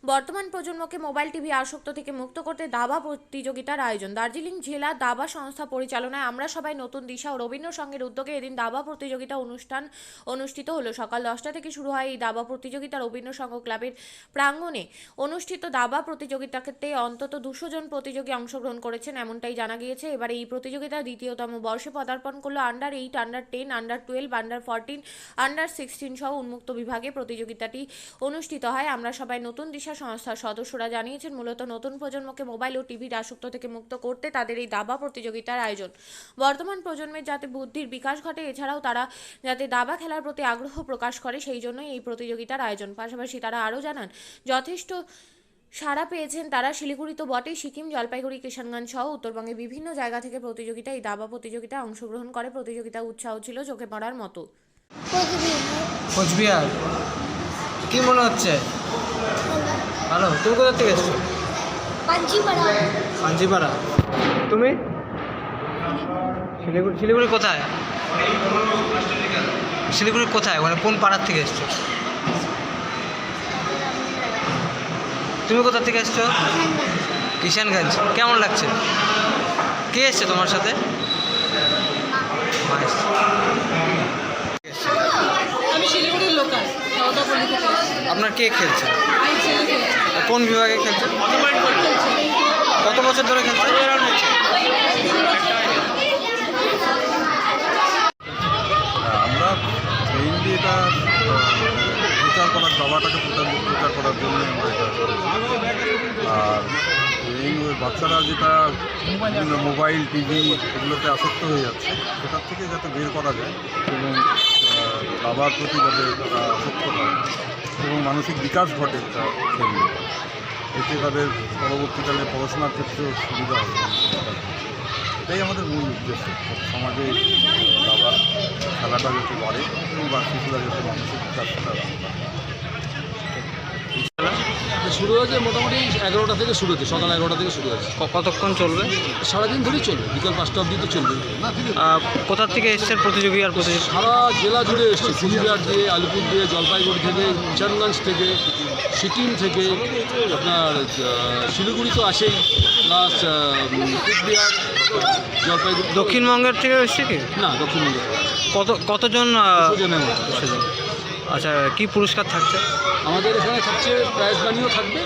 বর্তমান প্রজন্মকে mobile TV আসক্ত থেকে মুক্ত করতে দাবা প্রতিযোগিতার আয়োজন। দার্জিলিং জেলা দাবা সংস্থা পরিচালনায় আমরা সবাই নতুন দিশা ও রবীন্দ্রসংঘের উদ্যোগে এদিন দাবা প্রতিযোগিতা অনুষ্ঠান অনুষ্ঠিত হলো। সকাল 10টা থেকে শুরু হয় এই দাবা প্রতিযোগিতা। রবীন্দ্রসংঘ ক্লাবের প্রাঙ্গণে অনুষ্ঠিত দাবা প্রতিযোগিতাতে অন্তত 200 জন প্রতিযোগী অংশগ্রহণ করেছেন, এমনটাই জানা গিয়েছে। এবারে এই প্রতিযোগিতার দ্বিতীয়তম বর্ষে পদার্পণ করলো under 8, under 10, under 12, under 14, under 16 সহ উন্মুক্ত বিভাগে প্রতিযোগিতাটি অনুষ্ঠিত হয়। আমরা সবাই নতুন দিশা সংস্থার সদস্যরা জানিয়েছেন, মূলত নতুন প্রজন্মকে মোবাইল ও টিভির আসক্ত থেকে মুক্ত করতে তাদের এই দাবা প্রতিযোগিতার আয়োজন। বর্তমান প্রজন্মের যাতে বুদ্ধির বিকাশ ঘটে, এছাড়াও তারা যাতে দাবা খেলার প্রতি আগ্রহ প্রকাশ করে, সেই জন্যই এই প্রতিযোগিতার আয়োজন। পাশাপাশি তারা আরও জানান, যথেষ্ট সাড়া পেয়েছেন তারা শিলিগুড়ি তো বটেই, সিকিম, জলপাইগুড়ি, কিষানগঞ্জ সহ উত্তরবঙ্গের বিভিন্ন জায়গা থেকে প্রতিযোগিতা এই দাবা প্রতিযোগিতায় অংশগ্রহণ করে। প্রতিযোগিতা উৎসাহ ছিল চোখে পড়ার মতো। কোচবিহার কি মনে হচ্ছে? ভালো। তুমি কোথা থেকে এসছো? পাঞ্জিপাড়া। তুমি? শিলিগুড়ি কোথায়? শিলিগুড়ি কোথায়, মানে কোন পাড়ার থেকে এসছো? তুমি কোথা থেকে এসছো? কিষানগঞ্জ। কেমন লাগছে? কে এসছে তোমার সাথে? আমি শিলিগুড়ির লোকাল। আপনার কে খেলছে? কোন বিভাগে খেলছে? কত বছর ধরে খেলছে? আমরা মেইনলি এটা প্রচার করার দাবাটাকে প্রচার করার জন্য আমরা এটা করেছি। আর এই বাচ্চারা যেটা মোবাইল টিভি এগুলোতে আসক্ত হয়ে যাচ্ছে, সেটার থেকে যাতে বের করা যায় এবং দাবার প্রতি যাতে তারা আসক্ত হয় এবং মানসিক বিকাশ ঘটে এটা খেললে, এতে তাদের পরবর্তীকালে পড়াশোনার ক্ষেত্রেও সুবিধা হবে। এটাই আমাদের মূল উদ্দেশ্য, সমাজে দাবা খেলাটা যাতে বাড়ে এবং বা শিশুরা যাতে মানসিক বিকাশটা শুরু হয়েছে মোটামুটি 11টা থেকে শুরু হচ্ছে, সকাল 11টা থেকে শুরু হয়েছে। কতক্ষণ চলবে? সারাদিন ধরেই চলবে, বিকাল 5টা অবধি তো চলবে। কোথা থেকে এসছেন প্রতিযোগী? আর প্রতিযোগী সারা জেলা জুড়ে এসছে, কুচবিহার দিয়ে, আলিপুর দিয়ে, জলপাইগুড়ি থেকে, কিষানগঞ্জ থেকে, সিকিম থেকে, আপনার শিলিগুড়ি তো আসেই, প্লাস কুচবিহার, জলপাইগুড়ি। দক্ষিণবঙ্গের থেকে এসছে কি? না, দক্ষিণবঙ্গে কতজন? জনের মতো। আচ্ছা, কি পুরস্কার থাকছে? আমাদের এখানে থাকছে প্রাইজ মানিও থাকবে,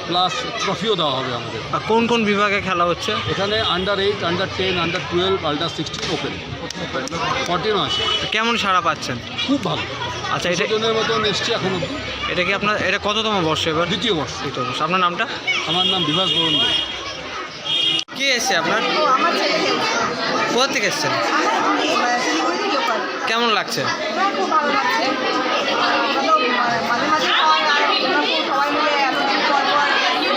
প্লাস ট্রফিও দেওয়া হবে আমাদের। আর কোন কোন বিভাগে খেলা হচ্ছে? এখানে under 8, under 10, under 12, under 16 open, 14ও আছে। কেমন সাড়া পাচ্ছেন? খুব ভালো। আচ্ছা, এটা জনের মতন এসছে এখন অব্দি। এটা কি আপনার, এটা কততম বর্ষ এবার? দ্বিতীয় বর্ষ। আপনার নামটা? আমার নাম বিভাস বরুণ। কে এসছে আপনার? আমার ছেলে কোথা থেকে এসছেন? শিলিগুড়ির লোকাল। কেমন লাগছে? খুব ভালো লাগছে। মাঝে মাঝে হয়, আর সবাই মিলে এতদিন পর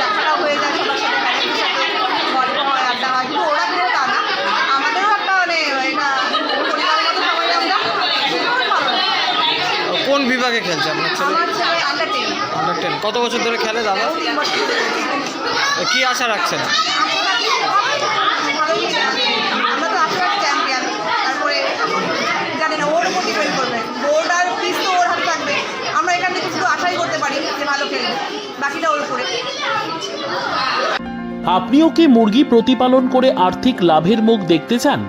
দেখাটাও হয়ে যায়, সবার সাথে ফ্যামিলির সাথে গল্প হয়, আড্ডা হয়। কিন্তু ওরা কিন্তু তা না, আমাদেরও একটা মানে এটা পরিবারের মতো সবাই আমরা খুব ভালো লাগে। কোন বিভাগে খেলছে আপনার ছেলে? আমার ছেলে আন্ডার 10। আন্ডার 10। কত বছর ধরে খেলে দাদা? 3 বছর। কি আশা রাখছেন? ভালোই, আমরা তো আশা রাখি চ্যাম্পিয়ন। তারপরে জানি না ওর উপর ডিপেন্ড করবে, বোর্ড আর পিস তো ওর হাতে থাকবে। আমরা এখান থেকে শুধু আশাই করতে পারি যে ভালো খেলবে, বাকিটা ওর উপরে। আপনিও কি মুরগি প্রতিপালন করে আর্থিক লাভের মুখ দেখতে চান?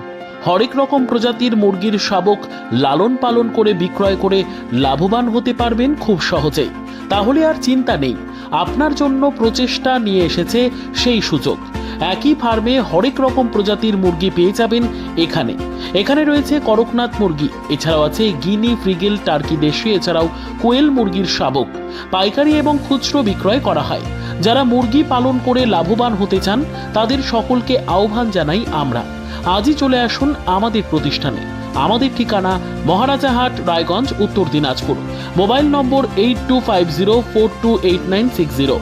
হরেক রকম প্রজাতির মুরগির শাবক লালন পালন করে বিক্রয় করে লাভবান হতে পারবেন খুব সহজেই। তাহলে আর চিন্তা নেই, আপনার জন্য প্রচেষ্টা নিয়ে এসেছে সেই সুযোগ। একই ফার্মে হরেক রকম প্রজাতির মুরগি পেয়ে যাবেন এখানে। এখানে রয়েছে করকনাথ মুরগি, এছাড়াও আছে গিনি, ফ্রিগেল, টার্কি দেশি, এছাড়াও কোয়েল মুরগির শাবক। পাইকারি এবং খুচরো বিক্রয় করা হয়। যারা মুরগি পালন করে লাভবান হতে চান তাদের সকলকে আহ্বান জানাই আমরা। আজই চলে আসুন আমাদের প্রতিষ্ঠানে। আমাদের ঠিকানা মহারাজাহাট, রায়গঞ্জ, উত্তর দিনাজপুর। মোবাইল নম্বর 8250428960,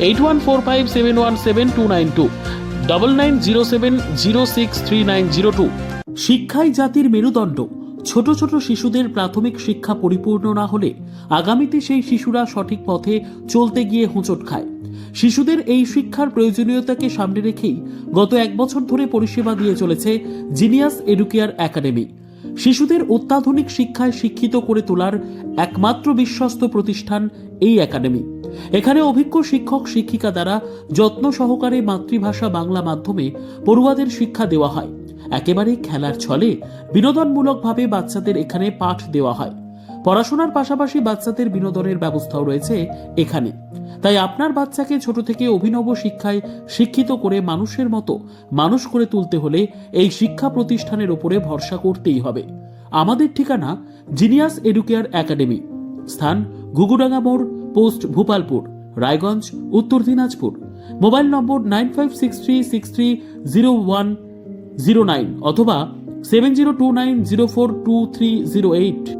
8145717292, 9907063902। শিক্ষাই জাতির মেরুদণ্ড। ছোট ছোট শিশুদের প্রাথমিক শিক্ষা পরিপূর্ণ না হলে আগামীতে সেই শিশুরা সঠিক পথে চলতে গিয়ে হোঁচট খায়। শিশুদের এই শিক্ষার প্রয়োজনীয়তাকে সামনে রেখেই গত 1 বছর ধরে পরিষেবা দিয়ে চলেছে জিনিয়াস এডুকেয়ার একাডেমি। শিশুদের অত্যাধুনিক শিক্ষায় শিক্ষিত করে তোলার একমাত্র বিশ্বস্ত প্রতিষ্ঠান এই একাডেমি। এখানে অভিজ্ঞ শিক্ষক শিক্ষিকা দ্বারা যত্ন সহকারে মাতৃভাষা বাংলা মাধ্যমে পড়ুয়াদের শিক্ষা দেওয়া হয়। একেবারে খেলার ছলে বিনোদনমূলকভাবে বাচ্চাদের এখানে পাঠ দেওয়া হয়। পড়াশোনার পাশাপাশি বাচ্চাদের বিনোদনের ব্যবস্থাও রয়েছে এখানে। তাই আপনার বাচ্চাকে ছোট থেকে অভিনব শিক্ষায় শিক্ষিত করে মানুষের মতো মানুষ করে তুলতে হলে এই শিক্ষা প্রতিষ্ঠানের উপরে ভরসা করতেই হবে। আমাদের ঠিকানা জিনিয়াস এডুকেয়ার একাডেমি, স্থান ঘুঘুডাঙ্গা মোড়, পোস্ট ভূপালপুর, রায়গঞ্জ, উত্তর দিনাজপুর। মোবাইল নম্বর 9563630109 অথবা 7029042308।